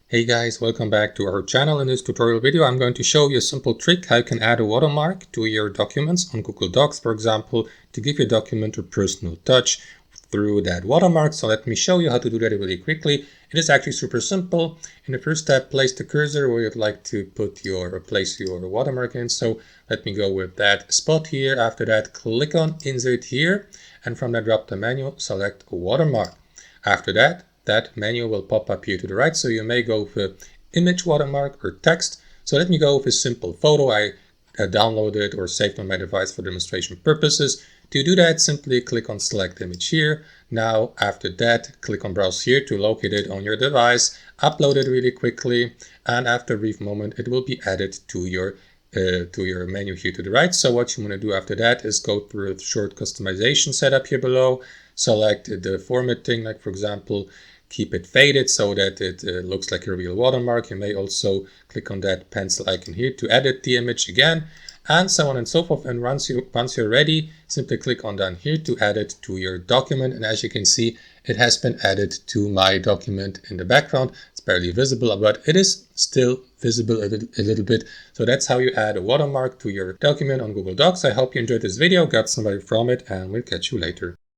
Hey guys, welcome back to our channel. In this tutorial video, I'm going to show you a simple trick how you can add a watermark to your documents on Google Docs, for example, to give your document a personal touch through that watermark. So let me show you how to do that really quickly. It is actually super simple. In the first step, place the cursor where you'd like to place your watermark in. So let me go with that spot here. After that, click on Insert here, and from that drop-down menu, select a watermark. After that menu will pop up here to the right, so you may go with image watermark or text. So let me go with a simple photo I downloaded or saved on my device for demonstration purposes. To do that, simply click on select image here. Now after that, click on browse here to locate it on your device, upload it really quickly, and after a brief moment it will be added to your menu here to the right. So what you want to do after that is go through a short customization setup here below. Select the formatting, like for example, keep it faded so that it looks like a real watermark. You may also click on that pencil icon here to edit the image again, and so on and so forth. And once you're ready, simply click on down here to add it to your document. And as you can see, it has been added to my document in the background. It's barely visible, but it is still visible a little bit. So that's how you add a watermark to your document on Google Docs. I hope you enjoyed this video, got somebody from it, and we'll catch you later.